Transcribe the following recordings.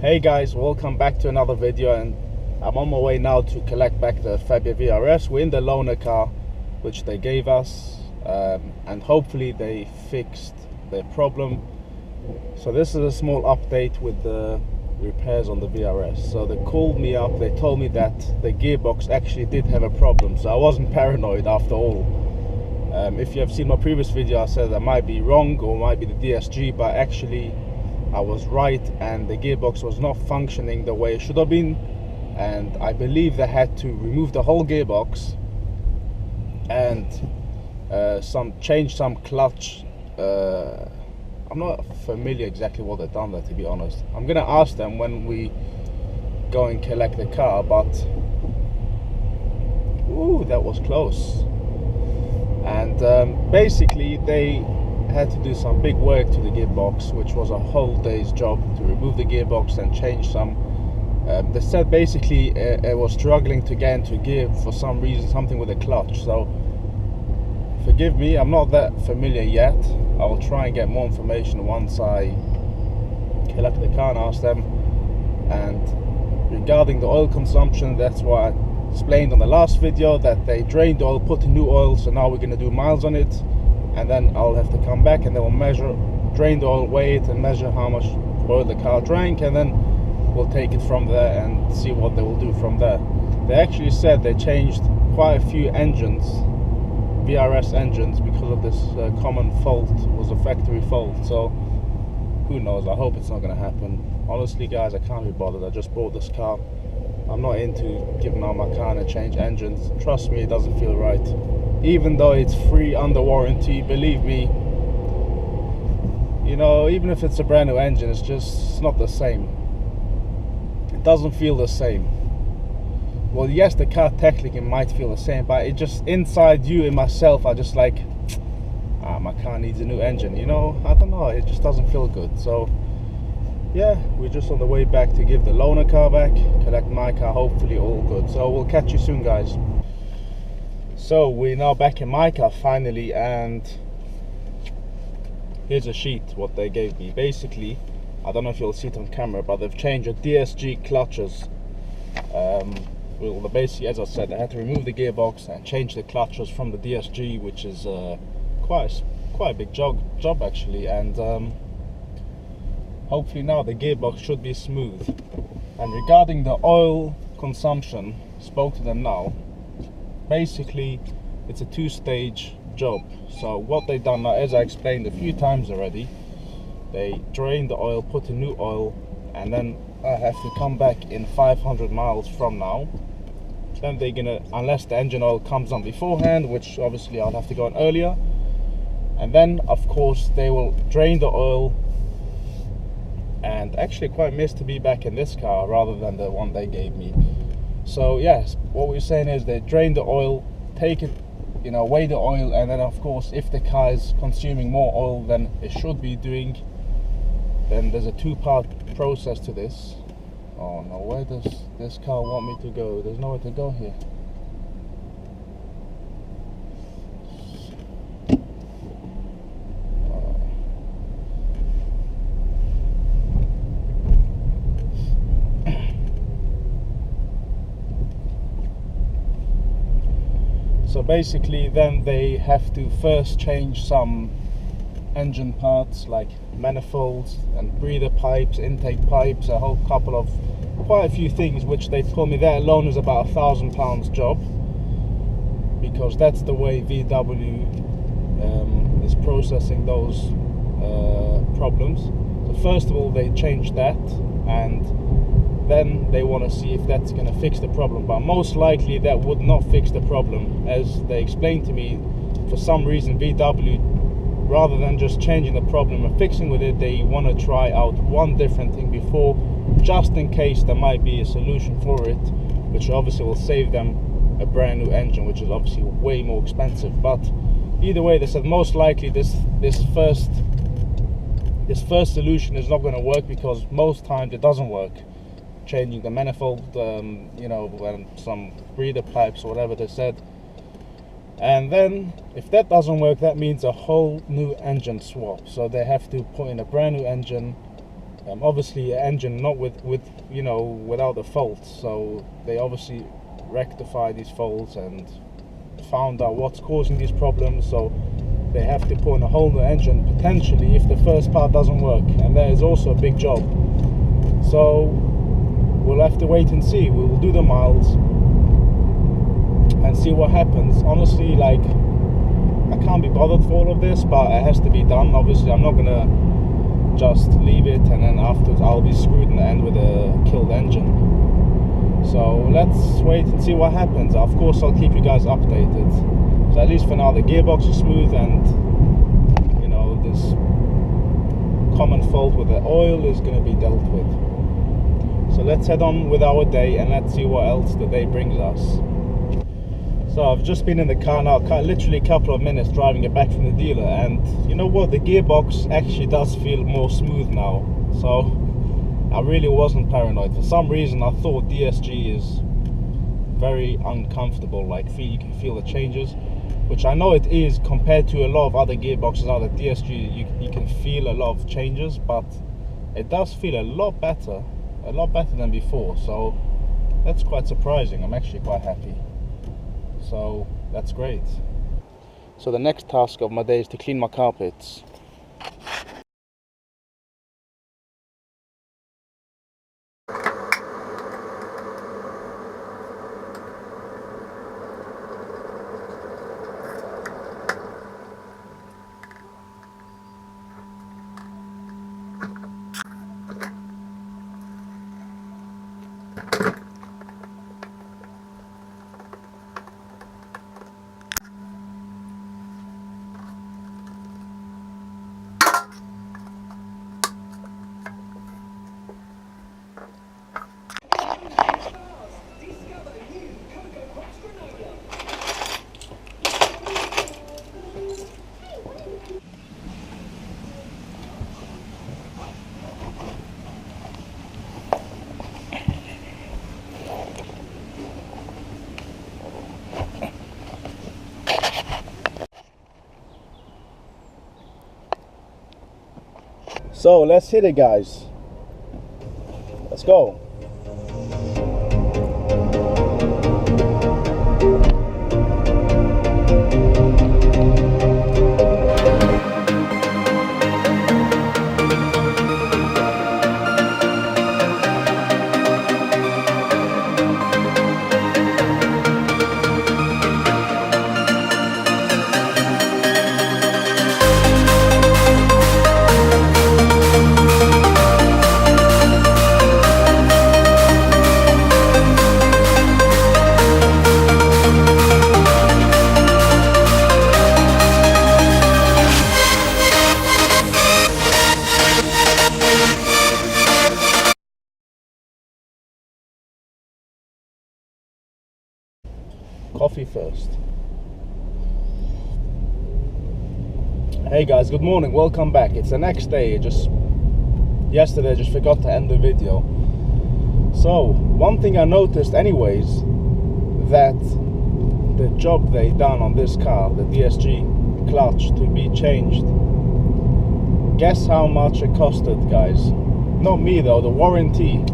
Hey guys, welcome back to another video, and I'm on my way now to collect back the Fabia VRS. We're in the loaner car which they gave us, and hopefully they fixed their problem. So this is a small update with the repairs on the VRS. So they called me up, they told me that the gearbox actually did have a problem, so I wasn't paranoid after all. If you have seen my previous video, I said I might be wrong or might be the DSG, but actually I was right, and the gearbox was not functioning the way it should have been, and I believe they had to remove the whole gearbox and change some clutch. I'm not familiar exactly what they've done there, to be honest. I'm gonna ask them when we go and collect the car, but ooh, that was close. And basically they had to do some big work to the gearbox, which was a whole day's job to remove the gearbox and change some. They said basically it was struggling to get into gear for some reason, something with the clutch. So forgive me, I'm not that familiar yet. I will try and get more information once I collect the car and ask them. And regarding the oil consumption, that's why I explained on the last video that they drained the oil, put in new oil, so now we're going to do miles on it. And then I'll have to come back and they will measure, drain the oil, weigh it and measure how much oil the car drank, and then we'll take it from there and see what they will do from there. They actually said they changed quite a few engines, VRS engines, because of this common fault. It was a factory fault, so who knows, I hope it's not going to happen. Honestly guys, I can't be bothered. I just bought this car. I'm not into giving out my car and change engines. Trust me, it doesn't feel right. Even though it's free under warranty, believe me, you know, even if it's a brand new engine, it's not the same. It doesn't feel the same. Well, yes, the car technically might feel the same, but it just, inside you and myself, I just like, my car needs a new engine, you know? I don't know, it just doesn't feel good. So yeah, we're just on the way back to give the loaner car back, collect my car, hopefully all good. So we'll catch you soon guys. So we're now back in my car finally, and here's a sheet what they gave me. Basically, I don't know if you'll see it on camera, but they've changed the DSG clutches. Well, basically, as I said, they had to remove the gearbox and change the clutches from the DSG, which is quite a big job actually. And hopefully now the gearbox should be smooth. And regarding the oil consumption, spoke to them now. Basically, it's a two-stage job. So what they've done now, as I explained a few times already, they drain the oil, put in new oil, and then I have to come back in 500 miles from now. Then they're gonna, unless the engine oil comes on beforehand, which obviously I'll have to go on earlier, and then of course they will drain the oil. And actually quite missed to be back in this car rather than the one they gave me. So yes, what we're saying is they drain the oil, take it, you know, weigh the oil, and then of course if the car is consuming more oil than it should be doing, then there's a two-part process to this. Oh no, where does this car want me to go? There's nowhere to go here. So basically then they have to first change some engine parts like manifolds and breather pipes, intake pipes, a whole couple of, quite a few things, which they told me that alone is about £1,000 job, because that's the way VW is processing those problems. So first of all they changed that, and then they want to see if that's going to fix the problem, but most likely that would not fix the problem. As they explained to me, for some reason VW, rather than just changing the problem and fixing with it, they want to try out one different thing before, just in case there might be a solution for it, which obviously will save them a brand new engine, which is obviously way more expensive. But either way, they said most likely this first solution is not going to work, because most times it doesn't work. Changing the manifold, you know, and some breather pipes or whatever they said. And then if that doesn't work, that means a whole new engine swap. So they have to put in a brand new engine Obviously engine not with you know, without a fault, so they obviously rectify these faults and found out what's causing these problems, so they have to put in a whole new engine potentially if the first part doesn't work, and that is also a big job. So we'll have to wait and see. We'll do the miles and see what happens. Honestly, like, I can't be bothered for all of this, but it has to be done. Obviously I'm not gonna just leave it and then afterwards I'll be screwed in the end with a killed engine. So let's wait and see what happens. Of course I'll keep you guys updated. So at least for now the gearbox is smooth, and you know, this common fault with the oil is going to be dealt with. So let's head on with our day and let's see what else the day brings us. So I've just been in the car now, literally a couple of minutes driving it back from the dealer, and you know what, the gearbox actually does feel more smooth now. So I really wasn't paranoid. For some reason I thought DSG is very uncomfortable, like you can feel the changes, which I know it is compared to a lot of other gearboxes out of DSG. You can feel a lot of changes, but it does feel a lot better than before, so that's quite surprising. I'm actually quite happy, so that's great. So the next task of my day is to clean my carpets. So let's hit it, guys. Let's go. Coffee first. Hey guys, good morning, welcome back. It's the next day. Yesterday I just forgot to end the video. So one thing I noticed anyways, that the job they done on this car, the DSG clutch to be changed, guess how much it costed, guys? Not me though, the warranty.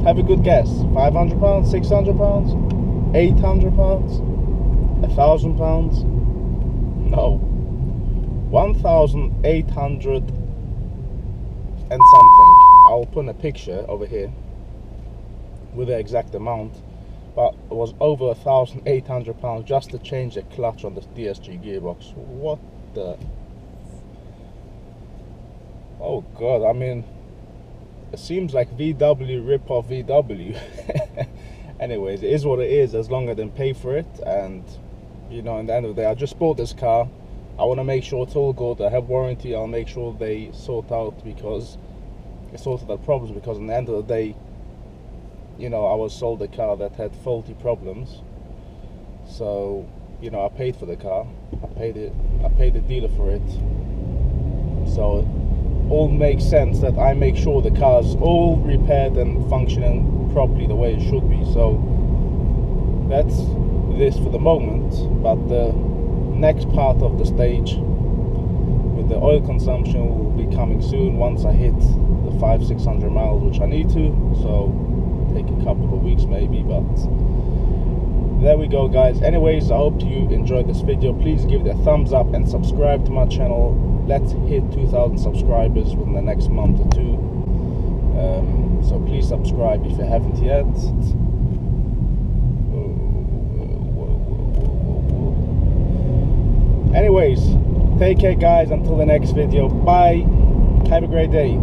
Have a good guess. £500, £600, £800, £1,000? No, 1,800 and something. I'll put in a picture over here with the exact amount, but it was over £1,800 just to change the clutch on the DSG gearbox. What the? Oh god, I mean, it seems like VW rip off VW. Anyways, it is what it is, as long as I didn't pay for it. And you know, in the end of the day, I just bought this car. I want to make sure it's all good. I have warranty. I'll make sure they sort out the problems, because in the end of the day, you know, I was sold a car that had faulty problems. So, you know, I paid for the car. I paid the dealer for it. So it all makes sense that I make sure the car's all repaired and functioning properly the way it should be. So that's this for the moment, but the next part of the stage with the oil consumption will be coming soon once I hit the 500-600 miles, which I need to, so take a couple of weeks maybe, but there we go, guys. Anyways, I hope you enjoyed this video. Please give it a thumbs up and subscribe to my channel. Let's hit 2,000 subscribers within the next month or two, so please subscribe if you haven't yet. Anyways, take care, guys. Until the next video, bye. Have a great day.